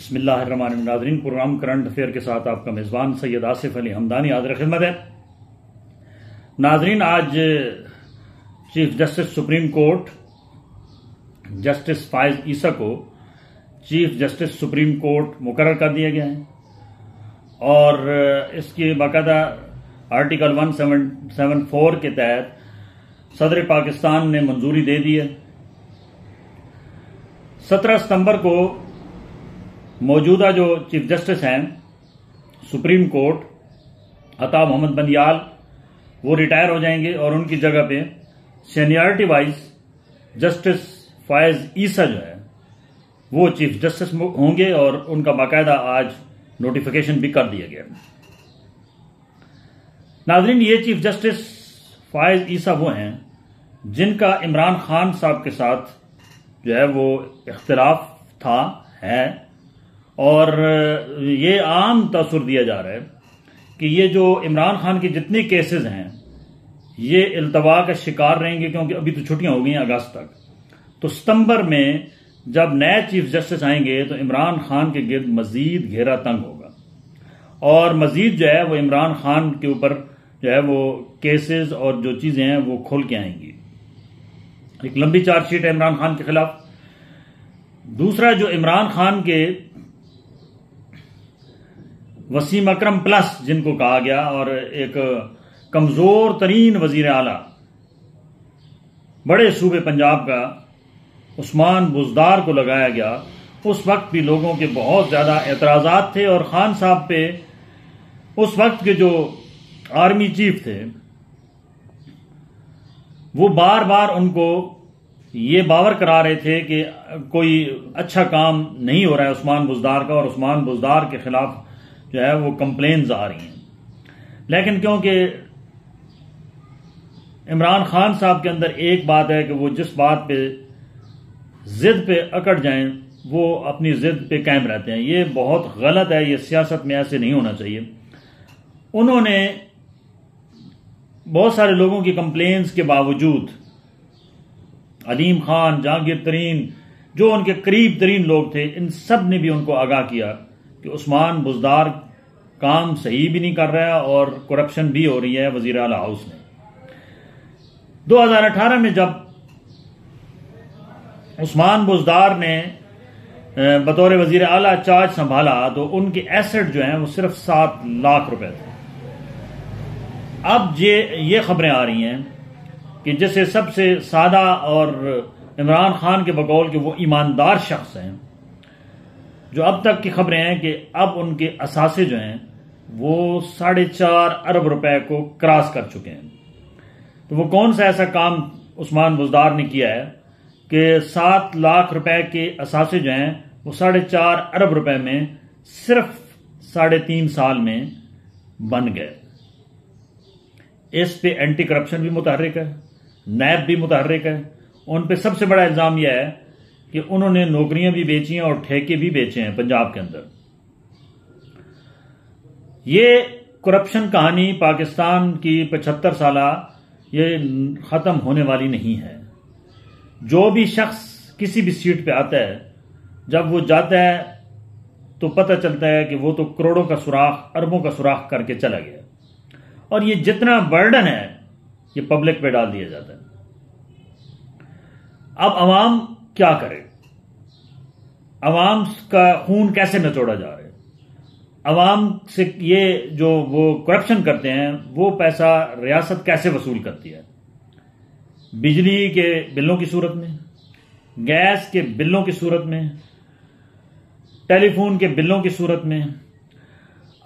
بسم اللہ الرحمن الرحیم. ناظرین، پروگرام کرنٹ افیئر کے ساتھ آپ کا میزبان سید آصف علی حمدانی حاضر خدمت ہے. ناظرین، آج chief justice supreme court justice فائز عیسیٰ کو چیف جسٹس سپریم کورٹ مقرر کر دیا گیا ہے اور اس کی باقاعدہ آرٹیکل 174 کے تحت صدر پاکستان نے منظوری دے دی ہے. 17 ستمبر کو موجودہ جو چیف جسٹس ہیں سپریم کورٹ عطا محمد بندیال وہ ریٹائر ہو جائیں گے اور ان کی جگہ پہ سینیارٹی وائز جسٹس فائز عیسیٰ جو ہے وہ چیف جسٹس ہوں گے اور ان کا باقاعدہ آج نوٹیفیکیشن بھی کر دیا گیا. ناظرین، یہ چیف جسٹس فائز عیسیٰ وہ ہیں جن کا عمران خان صاحب کے ساتھ جو ہے وہ اختلاف تھا ہے اور یہ عام تاثر دیا جا رہا ہے کہ یہ جو عمران خان کے جتنے کیسز ہیں یہ التوا کا شکار رہیں گے، کیونکہ ابھی تو چھٹیاں ہو گئی ہیں اگست تک. تو ستمبر میں جب نئے چیف جسٹس آئیں گے تو عمران خان کے گرد مزید گھیرا تنگ ہوگا اور مزید جو ہے وہ عمران خان کے اوپر جو ہے وہ کیسز اور جو چیزیں ہیں وہ کھول کے آئیں گی. ایک لمبی چارج شیٹ ہے عمران خان کے خلاف. دوسرا، جو عمران خان کے وسیم اکرم پلس جن کو کہا گیا اور ایک کمزور ترین وزیر اعلیٰ بڑے صوبے پنجاب کا عثمان بزدار کو لگایا گیا، اس وقت بھی لوگوں کے بہت زیادہ اعتراضات تھے اور خان صاحب پہ اس وقت کے جو آرمی چیف تھے وہ بار بار ان کو یہ باور کرا رہے تھے کہ کوئی اچھا کام نہیں ہو رہا ہے عثمان بزدار کا، اور عثمان بزدار کے خلاف جو ہے وہ کمپلینز آ رہی ہیں. لیکن کیونکہ عمران خان صاحب کے اندر ایک بات ہے کہ وہ جس بات پہ ضد پہ اکڑ جائیں وہ اپنی ضد پہ قائم رہتے ہیں. یہ بہت غلط ہے، یہ سیاست میں ایسے نہیں ہونا چاہیے. انہوں نے بہت سارے لوگوں کی کمپلینز کے باوجود علیم خان، جہانگیر ترین، جو ان کے قریب ترین لوگ تھے، ان سب نے بھی ان کو آگاہ کیا کہ عثمان بزدار کام صحیح بھی نہیں کر رہا اور کرپشن بھی ہو رہی ہے وزیر اعلی ہاؤس میں. 2018 میں جب عثمان بزدار نے بطور وزیر اعلیٰ چارج سنبھالا تو ان کے ایسٹ جو ہیں وہ صرف 7 لاکھ روپے تھے. اب یہ خبریں آ رہی ہیں کہ جیسے سب سے سادہ اور عمران خان کے بقول کہ وہ ایماندار شخص ہیں، جو اب تک کی خبریں ہیں کہ اب ان کے اثاثے جو ہیں وہ 4.5 ارب روپے کو کراس کر چکے ہیں. تو وہ کون سا ایسا کام عثمان بزدار نے کیا ہے کہ 7 لاکھ روپے کے اثاثے جو ہیں وہ 4.5 ارب روپے میں صرف 3.5 سال میں بن گئے. اس پہ اینٹی کرپشن بھی متحرک ہے، نیب بھی متحرک ہے. ان پہ سب سے بڑا الزام یہ ہے کہ انہوں نے نوکریاں بھی بیچی ہیں اور ٹھیکے بھی بیچے ہیں پنجاب کے اندر. یہ کرپشن کہانی پاکستان کی 75 سالہ یہ ختم ہونے والی نہیں ہے. جو بھی شخص کسی بھی سیٹ پہ آتا ہے جب وہ جاتا ہے تو پتہ چلتا ہے کہ وہ تو کروڑوں کا سوراخ، اربوں کا سوراخ کر کے چلا گیا اور یہ جتنا برڈن ہے یہ پبلک پہ ڈال دیا جاتا ہے. اب عوام کیا کرے؟ عوام کا خون کیسے نچوڑا جا رہا ہے؟ عوام سے یہ جو وہ کرپشن کرتے ہیں وہ پیسہ ریاست کیسے وصول کرتی ہے؟ بجلی کے بلوں کی صورت میں، گیس کے بلوں کی صورت میں، ٹیلی فون کے بلوں کی صورت میں،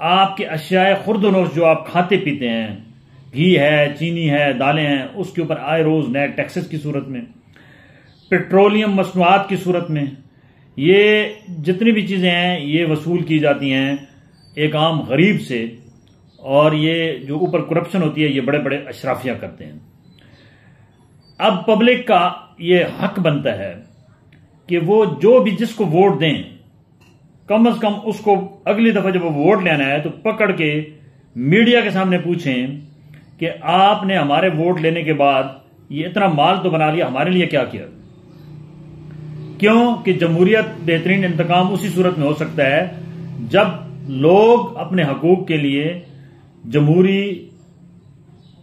آپ کے اشیاء خرد و نوش جو آپ کھاتے پیتے ہیں، گھی ہے، چینی ہے، دالیں ہیں، اس کے اوپر آئے روز نئے ٹیکسز کی صورت میں، پیٹرولیم مصنوعات کی صورت میں، یہ جتنی بھی چیزیں ہیں یہ وصول کی جاتی ہیں ایک عام غریب سے، اور یہ جو اوپر کرپشن ہوتی ہے یہ بڑے بڑے اشرافیہ کرتے ہیں. اب پبلک کا یہ حق بنتا ہے کہ وہ جو بھی جس کو ووٹ دیں کم از کم اس کو اگلی دفعہ جب وہ ووٹ لینا ہے تو پکڑ کے میڈیا کے سامنے پوچھیں کہ آپ نے ہمارے ووٹ لینے کے بعد یہ اتنا مال تو بنا لیا، ہمارے لیے کیا کیا؟ کیوں کہ جمہوریت بہترین انتقام اسی صورت میں ہو سکتا ہے جب لوگ اپنے حقوق کے لیے جمہوری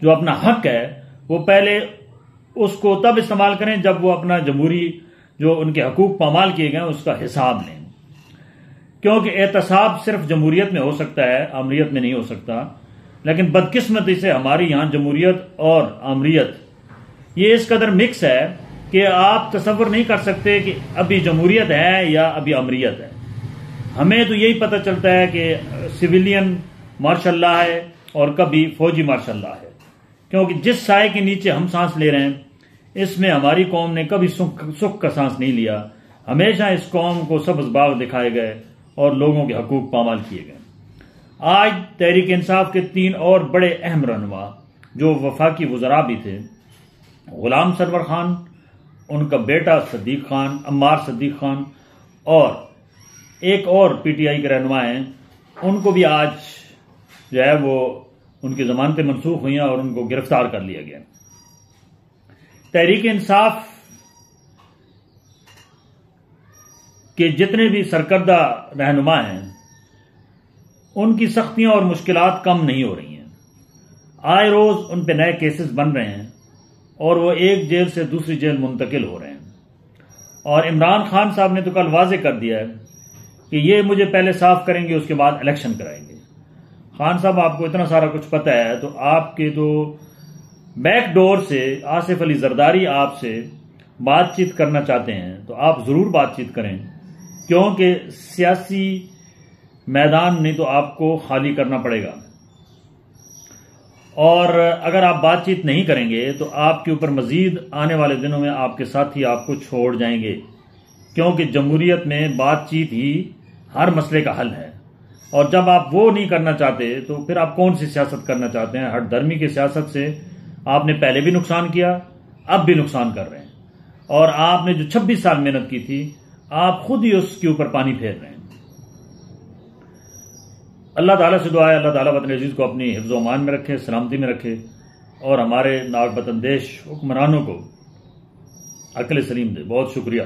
جو اپنا حق ہے وہ پہلے اس کو تب استعمال کریں جب وہ اپنا جمہوری جو ان کے حقوق پامال کیے گئے اس کا حساب لیں، کیونکہ احتساب صرف جمہوریت میں ہو سکتا ہے، آمریت میں نہیں ہو سکتا۔ لیکن بدقسمتی سے ہماری یہاں جمہوریت اور آمریت یہ اس قدر مکس ہے کہ آپ تصور نہیں کر سکتے کہ ابھی جمہوریت ہے یا ابھی آمریت ہے۔ ہمیں تو یہی پتہ چلتا ہے کہ سویلین مارشل لا ہے اور کبھی فوجی مارشل لا ہے، کیونکہ جس سائے کے نیچے ہم سانس لے رہے ہیں اس میں ہماری قوم نے کبھی سکھ کا سانس نہیں لیا، ہمیشہ اس قوم کو سبز باغ دکھائے گئے اور لوگوں کے حقوق پامال کیے گئے۔ آج تحریک انصاف کے 3 اور بڑے اہم رہنما جو وفاقی وزراء بھی تھے، غلام سرور خان، ان کا بیٹا صدیق خان، عمار صدیق خان، اور ایک اور پی ٹی آئی کے رہنما ہیں، ان کو بھی آج جو ہے وہ ان کی ضمانتیں منسوخ ہوئی ہیں اور ان کو گرفتار کر لیا گیا۔ تحریک انصاف کے جتنے بھی سرکردہ رہنما ہیں ان کی سختیاں اور مشکلات کم نہیں ہو رہی ہیں، آئے روز ان پہ نئے کیسز بن رہے ہیں اور وہ ایک جیل سے دوسری جیل منتقل ہو رہے ہیں۔ اور عمران خان صاحب نے تو کل واضح کر دیا ہے کہ یہ مجھے پہلے صاف کریں گے اس کے بعد الیکشن کرائیں گے۔ خان صاحب آپ کو اتنا سارا کچھ پتہ ہے تو آپ کے تو بیک ڈور سے آصف علی زرداری آپ سے بات چیت کرنا چاہتے ہیں تو آپ ضرور بات چیت کریں، کیونکہ سیاسی میدان نہیں تو آپ کو خالی کرنا پڑے گا، اور اگر آپ بات چیت نہیں کریں گے تو آپ کے اوپر مزید آنے والے دنوں میں آپ کے ساتھی آپ کو چھوڑ جائیں گے، کیونکہ جمہوریت میں بات چیت ہی ہر مسئلے کا حل ہے، اور جب آپ وہ نہیں کرنا چاہتے تو پھر آپ کون سی سیاست کرنا چاہتے ہیں؟ ہٹ دھرمی کی سیاست سے آپ نے پہلے بھی نقصان کیا، اب بھی نقصان کر رہے ہیں، اور آپ نے جو 26 سال محنت کی تھی آپ خود ہی اس کے اوپر پانی پھیر رہے ہیں۔ اللہ تعالیٰ سے دعا ہے اللہ تعالیٰ وطن عزیز کو اپنی حفظ و امان میں رکھے، سلامتی میں رکھے، اور ہمارے ناک بتن دیش حکمرانوں کو عقل سلیم دے۔ بہت شکریہ۔